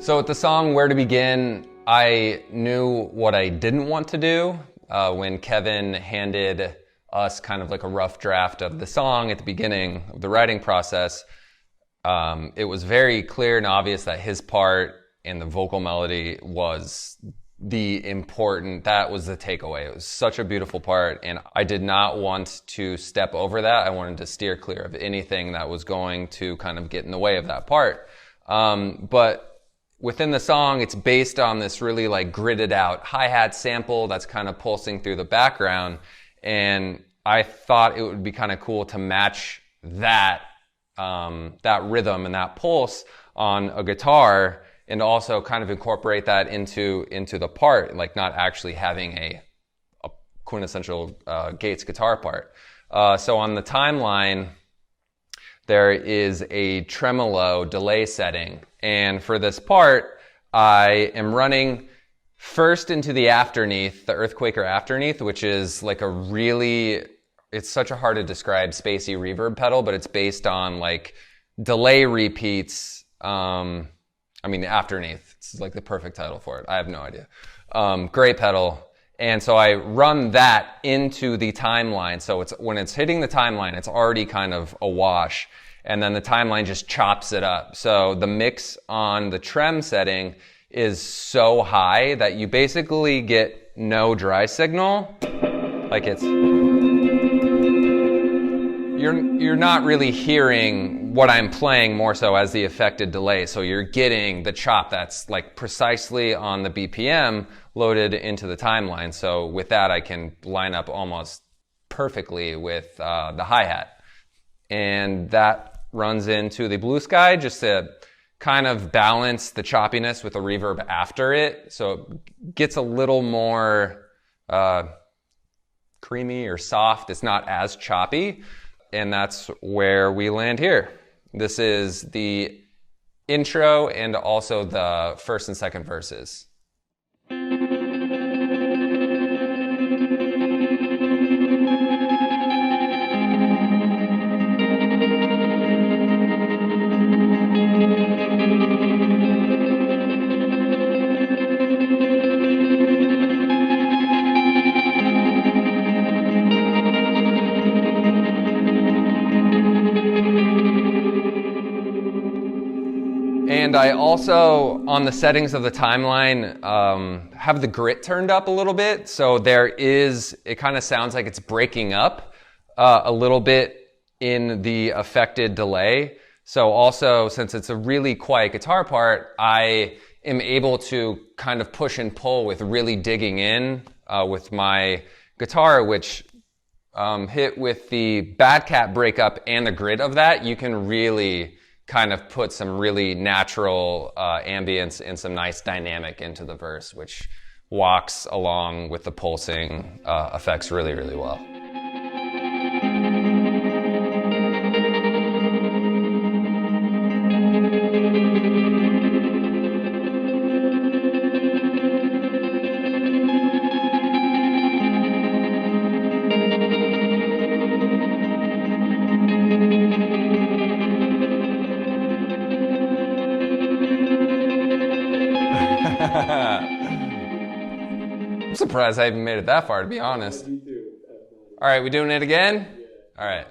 So with the song Where to Begin, I knew what I didn't want to do. When Kevin handed us kind of like a rough draft of the song at the beginning of the writing process, it was very clear and obvious that his part in the vocal melody was that was the takeaway. It was such a beautiful part, and I did not want to step over that. I wanted to steer clear of anything that was going to kind of get in the way of that part. But within the song, it's based on this really like gridded out hi-hat sample that's kind of pulsing through the background. And I thought it would be kind of cool to match that, that rhythm and that pulse on a guitar, and also kind of incorporate that into the part, like not actually having a quintessential Gates guitar part. So on the timeline, there is a tremolo delay setting. And for this part, I am running first into the Afterneath, the EarthQuaker Afterneath, which is like it's such a hard to describe spacey reverb pedal, but it's based on like delay repeats. The Afterneath, it's like the perfect title for it. I have no idea. Great pedal. And so I run that into the timeline. So when it's hitting the timeline, it's already kind of a wash. And then the timeline just chops it up. So the mix on the trem setting is so high that you basically get no dry signal. Like you're not really hearing what I'm playing more so as the affected delay. So you're getting the chop that's like precisely on the BPM loaded into the timeline. So with that, I can line up almost perfectly with the hi-hat. And that runs into the BlueSky just to kind of balance the choppiness with the reverb after it. So it gets a little more creamy or soft. It's not as choppy. And that's where we land here. This is the intro and also the first and second verses. And I also, on the settings of the timeline, have the grit turned up a little bit. So it kind of sounds like it's breaking up a little bit in the affected delay. So also, since it's a really quiet guitar part, I am able to kind of push and pull with really digging in with my guitar, which hit with the Bad Cat breakup and the grit of that, you can really kind of put some really natural ambience and some nice dynamic into the verse, which walks along with the pulsing effects really, really well. I'm surprised I even made it that far, to be honest. All right, we doing it again? All right.